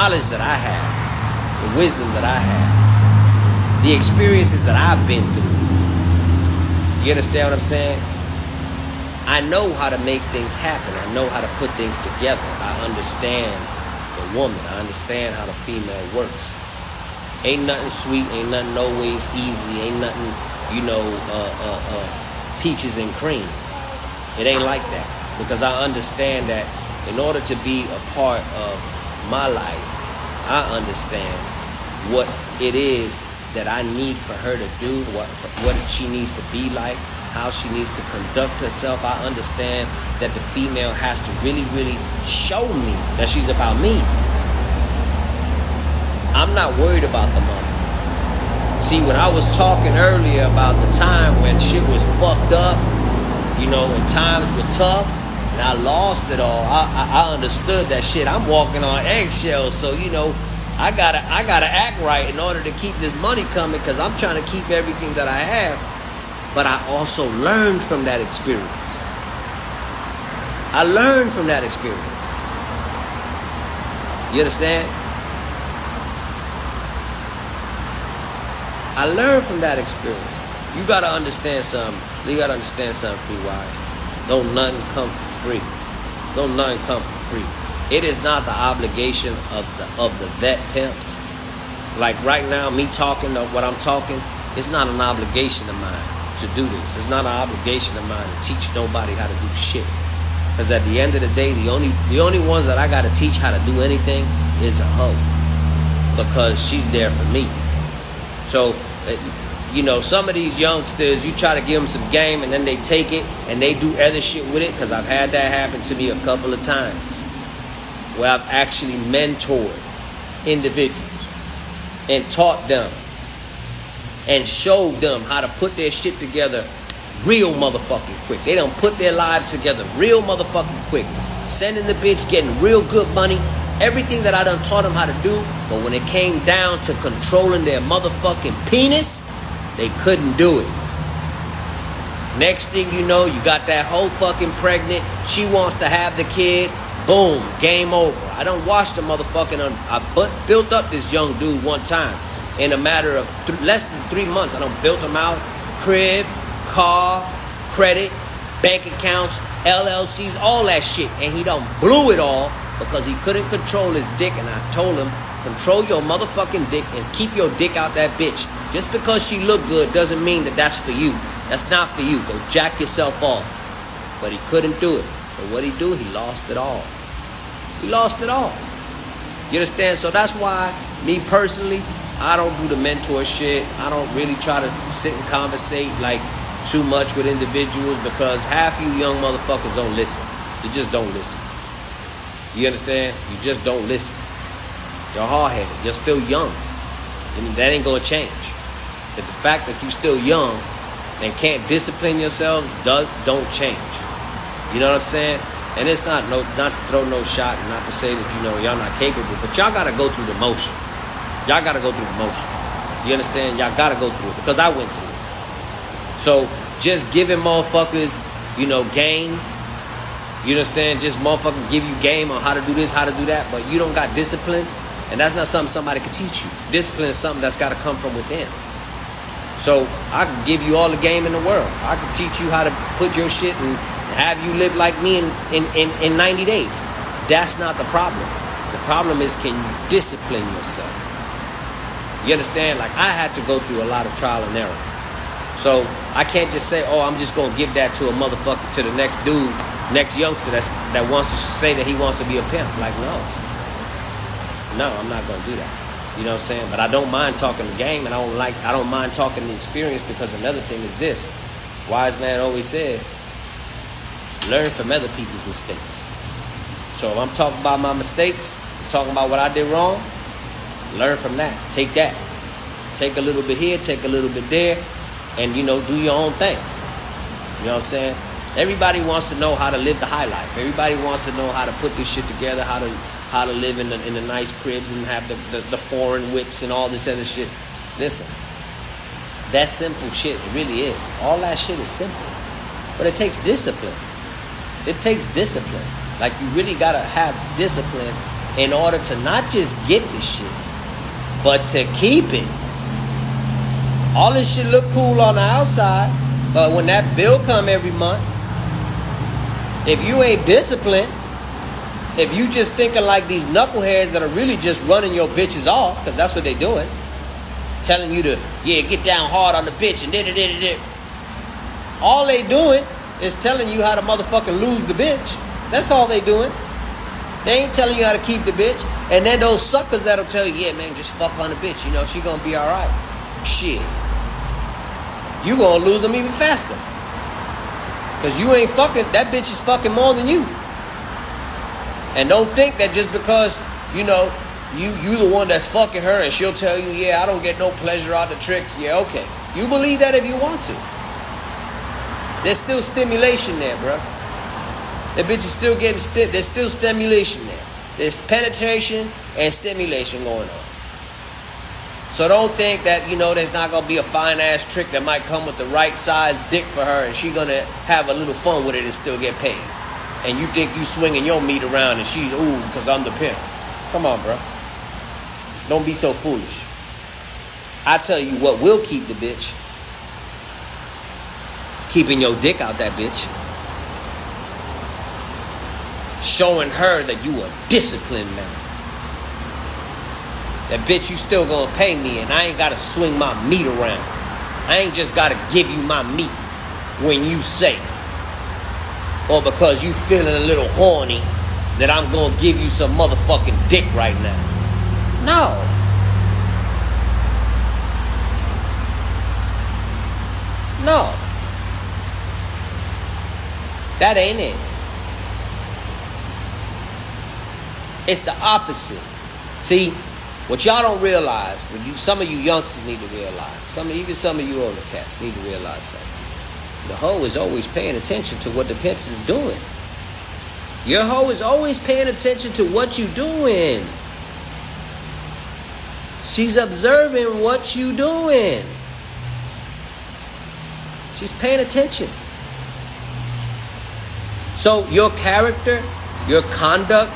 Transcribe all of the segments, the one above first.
knowledge that I have, the wisdom that I have, the experiences that I've been through. You understand what I'm saying? I know how to make things happen. I know how to put things together. I understand the woman. I understand how the female works. Ain't nothing sweet. Ain't nothing always easy. Ain't nothing, peaches and cream. It ain't like that. Because I understand that in order to be a part of my life, I understand what it is that I need for her to do, what she needs to be like, how she needs to conduct herself. I understand that the female has to really, really show me that she's about me. I'm not worried about the money. See, when I was talking earlier about the time when shit was fucked up, and times were tough, and I lost it all, I understood that shit. I'm walking on eggshells, so I gotta act right in order to keep this money coming, because I'm trying to keep everything that I have. But I also learned from that experience. I learned from that experience. You understand? I learned from that experience. You gotta understand something. You gotta understand something, free wise. Don't nothing come for free. Don't nothing come for free. It is not the obligation of the vet pimps. Like right now, me talking what I'm talking, it's not an obligation of mine to do this. It's not an obligation of mine to teach nobody how to do shit. Because at the end of the day, the only ones that I got to teach how to do anything is a hoe. Because she's there for me. So, some of these youngsters, you try to give them some game and then they take it and they do other shit with it. Because I've had that happen to me a couple of times, where I've actually mentored individuals and taught them and showed them how to put their shit together real motherfucking quick. They done put their lives together real motherfucking quick. Sending the bitch, getting real good money. Everything that I done taught them how to do. But when it came down to controlling their motherfucking penis, they couldn't do it. Next thing you know, you got that hoe fucking pregnant. She wants to have the kid. Boom, game over. I done watched the motherfucking... I built up this young dude one time. In a matter of less than 3 months, I done built him out. Crib, car, credit, bank accounts, LLCs, all that shit. And he done blew it all because he couldn't control his dick. And I told him, control your motherfucking dick and keep your dick out that bitch. Just because she look good doesn't mean that that's for you. That's not for you. Go jack yourself off. But he couldn't do it. So what he do? He lost it all. He lost it all. You understand? So that's why, me personally, I don't do the mentor shit. I don't really try to sit and conversate like too much with individuals, because half you young motherfuckers don't listen. You just don't listen. You understand? You just don't listen. You're hard-headed. You're still young. That ain't gonna change. But the fact that you're still young and can't discipline yourselves don't change. You know what I'm saying? And it's not to throw no shot, and not to say that y'all not capable, but y'all gotta go through the motion. Y'all gotta go through the motion. You understand? Y'all gotta go through it, because I went through it. So just giving motherfuckers, game. You understand? Just motherfucking give you game on how to do this, how to do that, but you don't got discipline, and that's not something somebody can teach you. Discipline is something that's gotta come from within. So I can give you all the game in the world. I can teach you how to put your shit and have you live like me in 90 days. That's not the problem. The problem is, can you discipline yourself? You understand? Like, I had to go through a lot of trial and error. So I can't just say, I'm just going to give that to a motherfucker, to the next dude, next youngster that wants to say that he wants to be a pimp. Like, no, I'm not going to do that. You know what I'm saying? But I don't mind talking the game, and I don't mind talking the experience, because another thing is this. Wise man always said, learn from other people's mistakes. So if I'm talking about my mistakes, talking about what I did wrong, learn from that. Take that. Take a little bit here, take a little bit there, and, do your own thing. You know what I'm saying? Everybody wants to know how to live the high life. Everybody wants to know how to put this shit together, how to live in the nice cribs and have the foreign whips and all this other shit. Listen, that's simple shit. It really is. All that shit is simple. But it takes discipline. It takes discipline. Like, you really gotta have discipline in order to not just get the shit, but to keep it. All this shit look cool on the outside, but when that bill come every month, if you ain't disciplined, if you just thinking like these knuckleheads that are really just running your bitches off, because that's what they doing, telling you to, get down hard on the bitch and da-da-da-da-da. All they doing is telling you how to motherfucking lose the bitch. That's all they doing. They ain't telling you how to keep the bitch. And then those suckers that'll tell you, yeah, man, just fuck on the bitch. You know, she gonna be all right. Shit. You gonna lose them even faster. Because you ain't fucking, that bitch is fucking more than you. And don't think that just because, you know, you the one that's fucking her and she'll tell you, yeah, I don't get no pleasure out of the tricks. Yeah, okay. You believe that if you want to. There's still stimulation there, bro. That bitch is still getting, there's still stimulation there. There's penetration and stimulation going on. So don't think that, you know, there's not going to be a fine-ass trick that might come with the right size dick for her and she going to have a little fun with it and still get paid. And you think you swinging your meat around and she's, ooh, because I'm the pimp. Come on, bro. Don't be so foolish. I tell you what will keep the bitch. Keeping your dick out that bitch. Showing her that you a disciplined man. That bitch, you still gonna pay me and I ain't gotta swing my meat around. I ain't just gotta give you my meat when you say. Or because you feeling a little horny that I'm gonna give you some motherfucking dick right now. No. No. That ain't it. It's the opposite. See, what y'all don't realize, some of you youngsters need to realize, even some of you older cats need to realize something. The hoe is always paying attention to what the pimps is doing. Your hoe is always paying attention to what you doing. She's observing what you doing. She's paying attention. So your character, your conduct,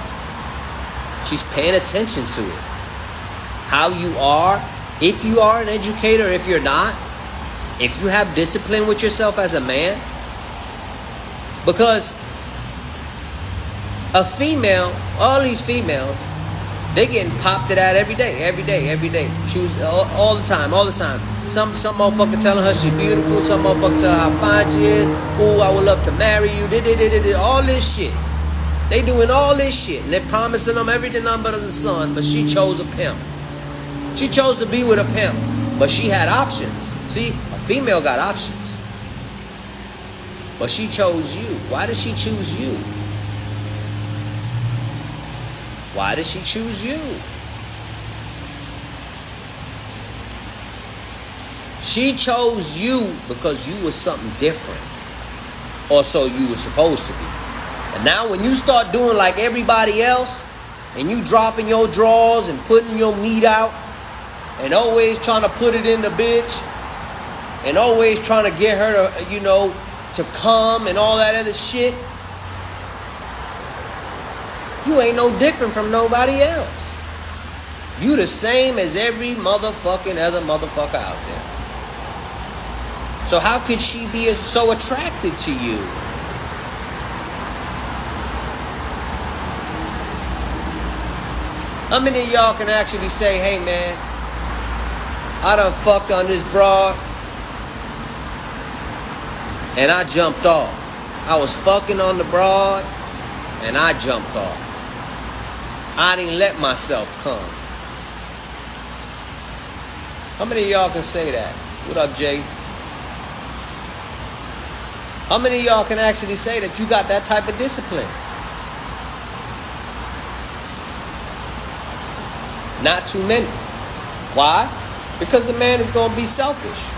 she's paying attention to it. How you are, if you are an educator, if you're not, if you have discipline with yourself as a man. Because a female, all these females, they getting popped it out every day. She was all the time. Some motherfucker telling her she's beautiful. Some motherfucker telling her how fine she is. Ooh, I would love to marry you. All this shit. They doing all this shit. And they're promising them everything under the sun. But she chose a pimp. She chose to be with a pimp. But she had options. See, a female got options. But she chose you. Why did she choose you? Why did she choose you? She chose you because you were something different. Or so you were supposed to be. And now when you start doing like everybody else, and you dropping your drawers and putting your meat out, and always trying to put it in the bitch, and always trying to get her to, you know, to come and all that other shit, you ain't no different from nobody else. You the same as every motherfucking other motherfucker out there. So how could she be so attracted to you? How many of y'all can actually say, hey man, I done fucked on this broad and I jumped off. I was fucking on the broad and I jumped off. I didn't let myself come. How many of y'all can say that? What up, Jay? How many of y'all can actually say that you got that type of discipline? Not too many. Why? Because the man is going to be selfish.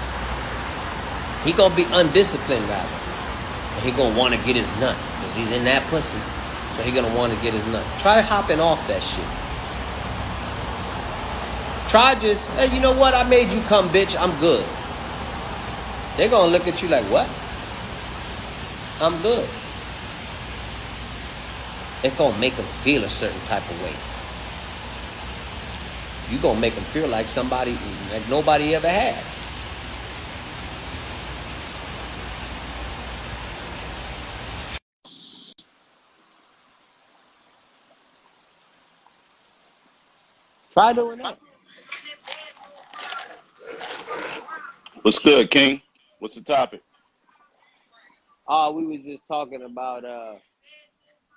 He going to be undisciplined, rather. And he going to want to get his nut because he's in that pussy. So he going to want to get his nut. Try hopping off that shit. Try just, hey, you know what? I made you come, bitch. I'm good. They're going to look at you like, what? I'm good. It's going to make them feel a certain type of way. you gonna make them feel like somebody like nobody ever has. Try doing that. What's good, King? What's the topic? We was just talking about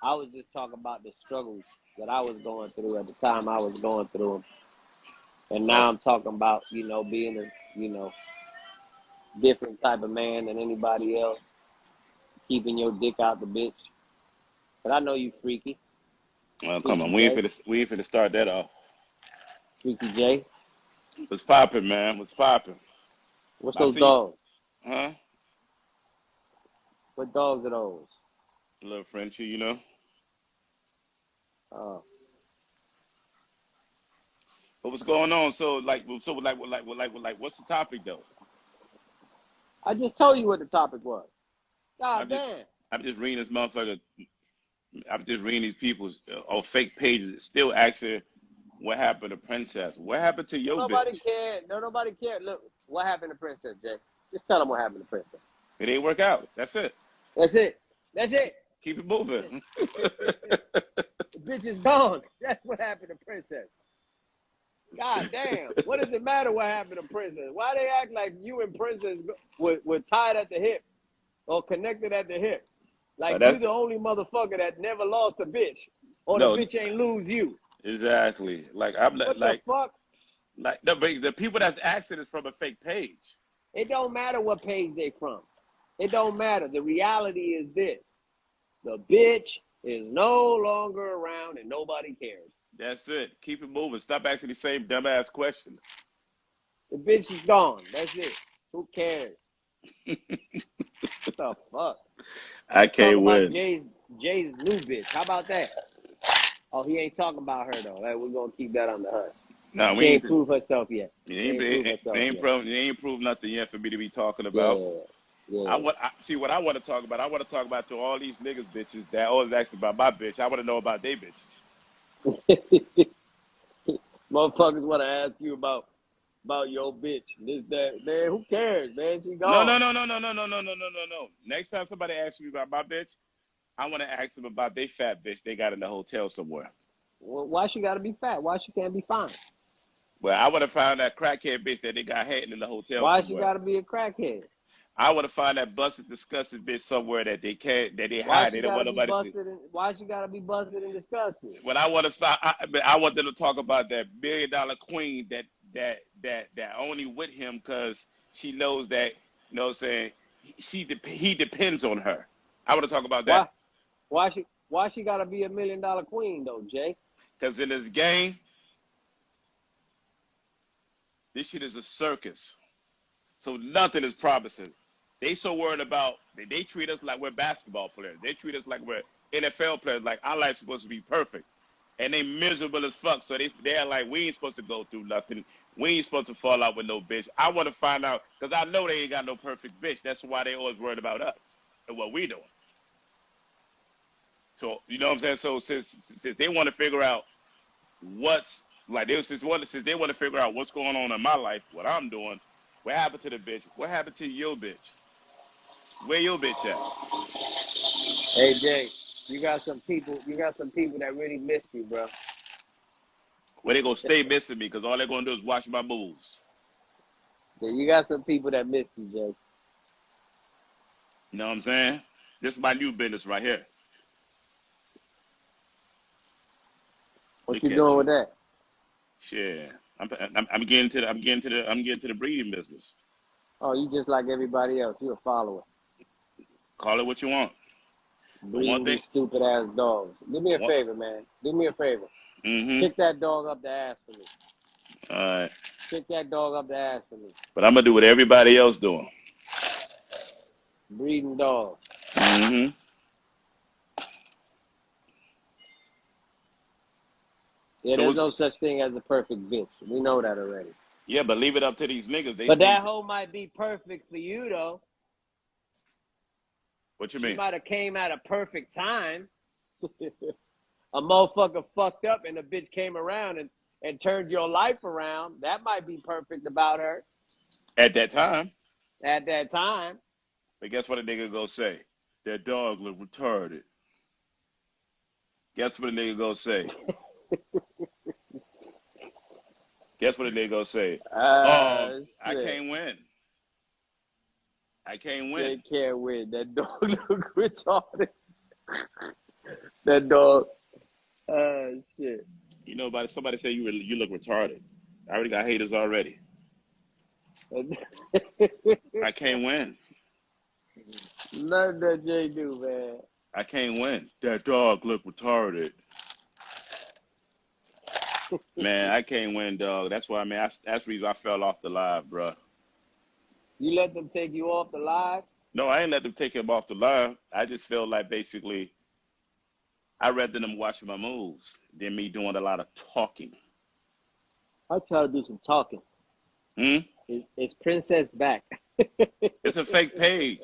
I was just talking about the struggles that I was going through at the time I was going through them. And now I'm talking about, being a, different type of man than anybody else, keeping your dick out the bitch. But I know you freaky. Well, come on, Freaky we ain't J. finna start that off. Freaky J. What's popping, man? What's popping? What's I those see, dogs? huh? What dogs are those? A little Frenchie, you know. Oh. But what's going on? What's the topic though? I just told you what the topic was. God I'm just, damn. I'm just reading this motherfucker. I'm just reading these people's on fake pages, still asking what happened to Princess. What happened to Don't your nobody bitch? care. No, nobody care. Look, what happened to Princess, Jay? Just tell them what happened to Princess. It didn't work out. That's it. That's it. That's it. Keep it moving. The bitch is gone. That's what happened to Princess. God damn. What does it matter what happened to Princess? Why they act like you and Princess were tied at the hip or connected at the hip? Like you That's the only motherfucker that never lost a bitch or the no, bitch ain't lose you. exactly. Like I'm not What the like fuck? like the people that's asking is from a fake page. It don't matter what page they from. It don't matter. The reality is this. The bitch is no longer around and nobody cares. That's it. Keep it moving. Stop asking the same dumbass question. The bitch is gone. That's it. Who cares? What the fuck? I Let's talk can't about win. Jay's new bitch. How about that? Oh, he ain't talking about her though. Like, we're gonna keep that on the hush. No, She we ain't ain't. proved herself yet. It She ain't, ain't proved it herself ain't yet. proved. It ain't proved nothing yet for me to be talking about. Yeah, yeah. See what I want to talk about. I want to talk about to all these niggas bitches that always ask about my bitch. I want to know about they bitches. Motherfuckers want to ask you about your bitch. This, that, man. Who cares, man? She No, gone. no, no, no, no, no, no, no, no, no, no, no. Next time somebody asks me about my bitch, I want to ask them about they fat bitch they got in the hotel somewhere. Well, why she gotta be fat? Why she can't be fine? Well, I want to find that crackhead bitch that they got hiding in the hotel Why she somewhere. gotta be a crackhead? I want to find that busted, disgusted bitch somewhere that they can't, that they Why hide. she They don't gotta want be nobody to. busted? Why she gotta be busted and disgusted? When I want to start, I want them to talk about that $1 million queen that only with him because she knows that, you know what I'm saying, he depends on her. I want to talk about Why? that Why she gotta be $1 million queen though, Jay? because in this game, this shit is a circus. So nothing is promising. They so worried about they treat us like we're basketball players. They treat us like we're NFL players. Like our life's supposed to be perfect, and they miserable as fuck. So they're like we ain't supposed to go through nothing. We ain't supposed to fall out with no bitch. I want to find out because I know they ain't got no perfect bitch. That's why they always worried about us and what we doing. So you know what I'm saying. So since they want to figure out what's like since they want to figure out what's going on in my life, what I'm doing, what happened to the bitch, what happened to your bitch. Where your bitch at? Hey Jay, you got some people that really missed you, bro. Where they gonna stay missing me because all they're gonna do is watch my moves. Yeah, you got some people that missed you, Jay. You know what I'm saying? This is my new business right here. What Look you at doing with you. that? Shit. I'm getting to the breeding business. Oh, you just like everybody else. You a follower. Call it what you want. But one Breeding thing, these stupid ass dogs. Do me a one, favor, man. Do me a favor. mm-hmm. Kick that dog up the ass for me. All right. Kick that dog up the ass for me. But I'm gonna do what everybody else doing. Breeding dogs. Mm-hmm. Yeah, So there's what's no such thing as a perfect bitch. We know that already. yeah, but leave it up to these niggas. But that hoe might be perfect for you, though. What you She mean? might have came at a perfect time. A motherfucker fucked up and the bitch came around and turned your life around, that might be perfect about her At that time. at that time. But guess what a nigga go say? That dog look retarded. Guess what a nigga go say? Guess what a nigga go say? I Shit. can't win. I can't They win. can't win. That dog look retarded. That dog. Shit. You know, somebody say you look retarded. I already got haters already. I can't win. Nothing that Jay do, man. I can't win. That dog look retarded. Man, I can't win, dog. That's why, man. That's the reason I fell off the live, bro. You let them take you off the live? No, I ain't let them take him off the live. I just feel like basically I'd rather them watching my moves than me doing a lot of talking. I try to do some talking. Hmm? Is Princess back? It's a fake page.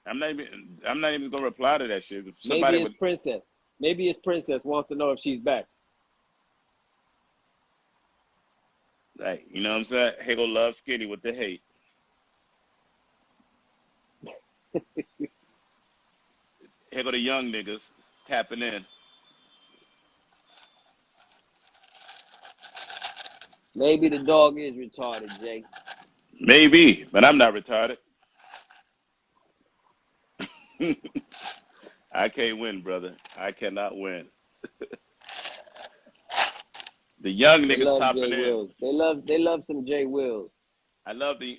I'm not even gonna reply to that shit. If somebody Maybe it's Princess. Maybe it's Princess wants to know if she's back. like, you know what I'm saying? Hey, go love skinny with the hate. Here go the young niggas tapping in. Maybe the dog is retarded, Jay. Maybe, but I'm not retarded. I can't win, brother. I cannot win. The young They niggas love topping Jay in. Wills. They love some Jay Wills. I love the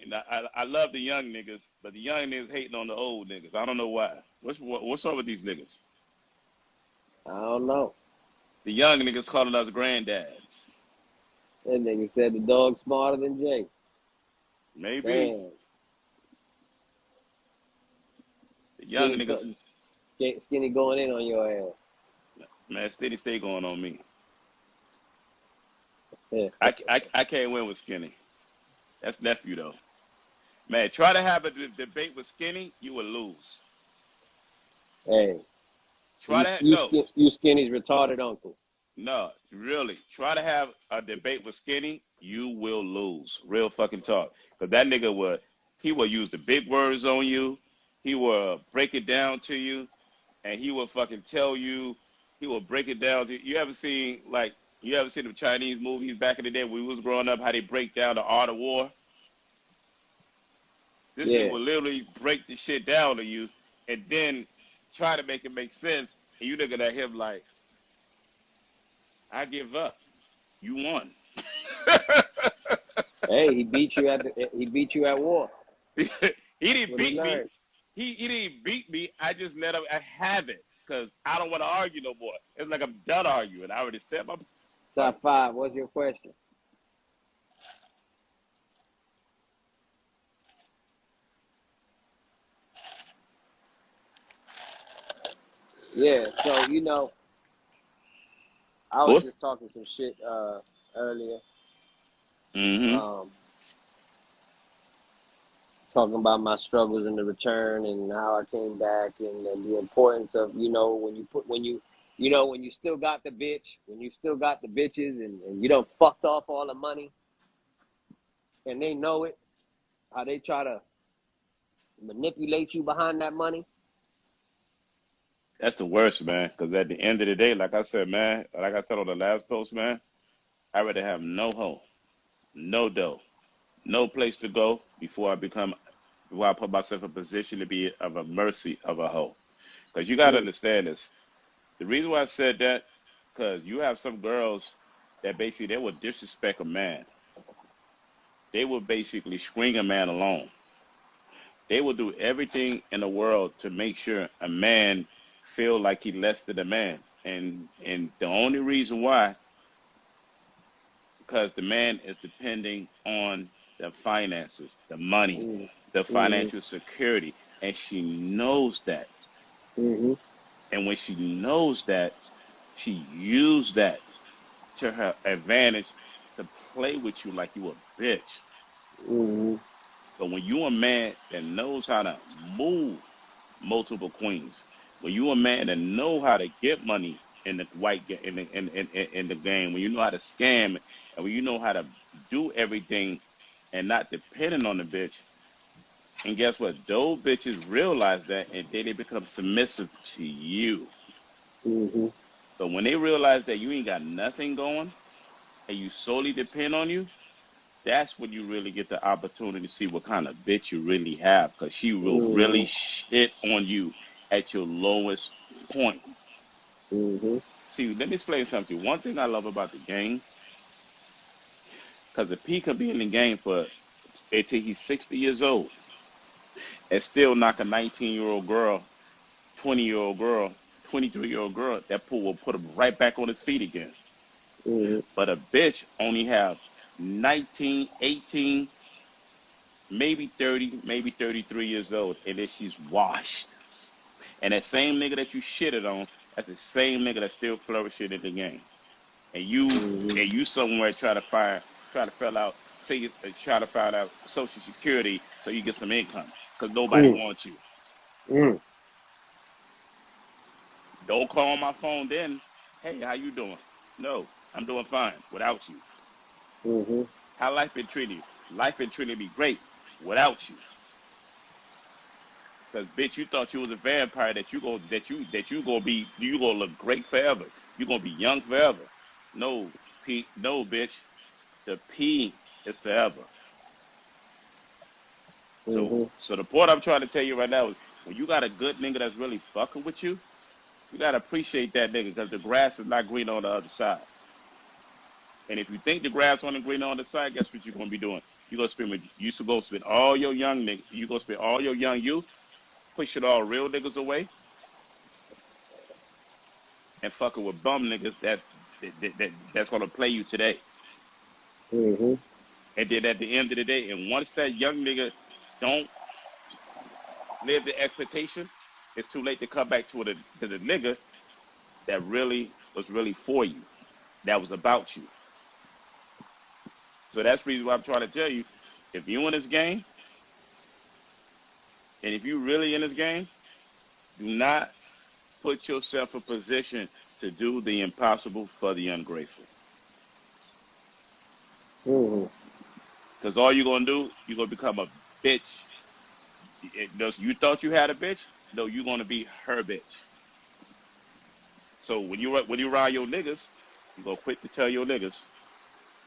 young niggas, but the young niggas hating on the old niggas. I don't know why. What's up with these niggas? I don't know. The young niggas calling us granddads. That nigga said the dog's smarter than Jay. Maybe. Damn. The young niggas, Skinny going in on your ass. man, steady stay going on me. Yeah. I can't win with Skinny. That's nephew though. Man, try to have a debate with Skinny, you will lose. Hey. Try that. You Skinny's retarded uncle. No, really. Try to have a debate with Skinny, you will lose. Real fucking talk. Because that nigga will use the big words on you. He will break it down to you. And he will fucking tell you. He will break it down to you. You ever seen the Chinese movies back in the day when we was growing up, how they break down the art of war? This nigga will literally break the shit down to you and then try to make it make sense. And you looking at him like, I give up. You won. Hey, he beat you at war. He didn't beat me. Learned. He didn't beat me. I just let him have it because I don't want to argue no more. It's like I'm done arguing. I already said my. Top 5. What's your question? Yeah. So I was just talking some shit earlier. Mm-hmm. Talking about my struggles in the return and how I came back and the importance of when you still got the bitch, when you still got the bitches and you done fucked off all the money and they know it, how they try to manipulate you behind that money. That's the worst, man. Because at the end of the day, like I said on the last post, man, I'd rather have no home, no dough, no place to go before I put myself in a position to be of a mercy of a hoe. Because you got to understand this. The reason why I said that, because you have some girls that basically they will disrespect a man. They will basically string a man along. They will do everything in the world to make sure a man feel like he less than a man. And the only reason why, because the man is depending on the finances, the money, the financial security, and she knows that. Mm-hmm. And when she knows that, she used that to her advantage to play with you like you a bitch. Mm-hmm. But when you a man that knows how to move multiple queens, when you a man that know how to get money in the in the game, when you know how to scam and when you know how to do everything and not depending on the bitch. And guess what? Those bitches realize that and then they become submissive to you. Mm-hmm. So when they realize that you ain't got nothing going and you solely depend on you, that's when you really get the opportunity to see what kind of bitch you really have, because she will really Mm-hmm. shit on you at your lowest point. Mm-hmm. See, let me explain something to you. One thing I love about the game, because the P can be in the game for until he's 60 years old and still knock a 19-year-old girl, 20-year-old girl, 23-year-old girl, that pool will put him right back on his feet again. Mm-hmm. But a bitch only have 19, 18, maybe 30, maybe 33 years old, and then she's washed. And that same nigga that you shitted on, that's the same nigga that's still flourishing in the game. And you somewhere try to fill out, say, try to find out Social Security so you get some income, because nobody Mm-hmm. wants you. Mm-hmm. Don't call my phone then. Hey, how you doing? No, I'm doing fine without you. Mm-hmm. How life been treating you? Life been treating me great without you. Cause bitch, you thought you was a vampire that you gonna look great forever. You gonna be young forever. No, P, no, bitch. The P is forever. So, Mm-hmm. so the point I'm trying to tell you right now is, when you got a good nigga that's really fucking with you, you gotta appreciate that nigga, because the grass is not green on the other side. And if you think the grass on the green on the other side, guess what you're gonna be doing? You should go spend all your young nigga, you gonna spend all your young youth, push it all real niggas away, and fucking with bum niggas that's gonna play you today. Mm-hmm. And then at the end of the day, and once that young nigga don't live the expectation, it's too late to come back to the nigga that really was really for you, that was about you. So that's the reason why I'm trying to tell you, if you in this game, and if you really in this game, do not put yourself in position to do the impossible for the ungrateful. Mm-hmm. Because all you're gonna do, you're gonna become a bitch. You thought you had a bitch? No, you're gonna be her bitch. So when you ride your niggas, you gonna quit to tell your niggas,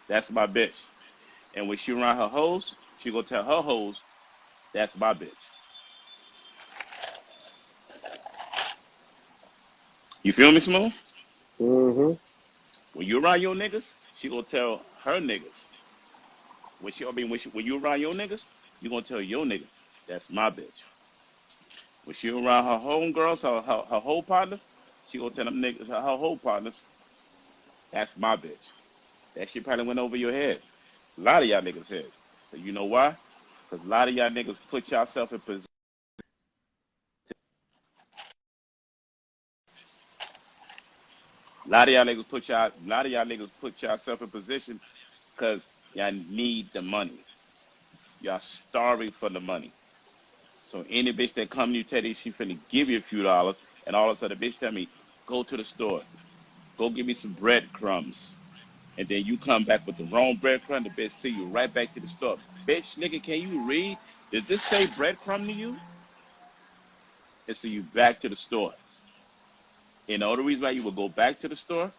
that's my bitch. And when she around her hoes, she gonna tell her hoes, that's my bitch. You feel me, Smooth? Mm-hmm. When you around your niggas, she gonna tell her niggas. When you around your niggas, you gonna tell your niggas, that's my bitch. When she around her home girls, her whole partners, she gonna tell them niggas, her whole partners, that's my bitch. That shit probably went over your head. A lot of y'all niggas head. But you know why? Because a lot of y'all niggas put yourself in position. A lot of y'all niggas put yourself in position because y'all need the money. Y'all starving for the money. So any bitch that come to you tell you she finna give you a few dollars, and all of a sudden the bitch tell me, go to the store, go get me some breadcrumbs. And then you come back with the wrong breadcrumb, the bitch tell you right back to the store. Bitch, nigga, can you read? Did this say breadcrumb to you? And so you back to the store. And the only reason why you would go back to the store,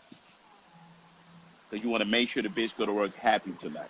because you want to make sure the bitch go to work happy tonight.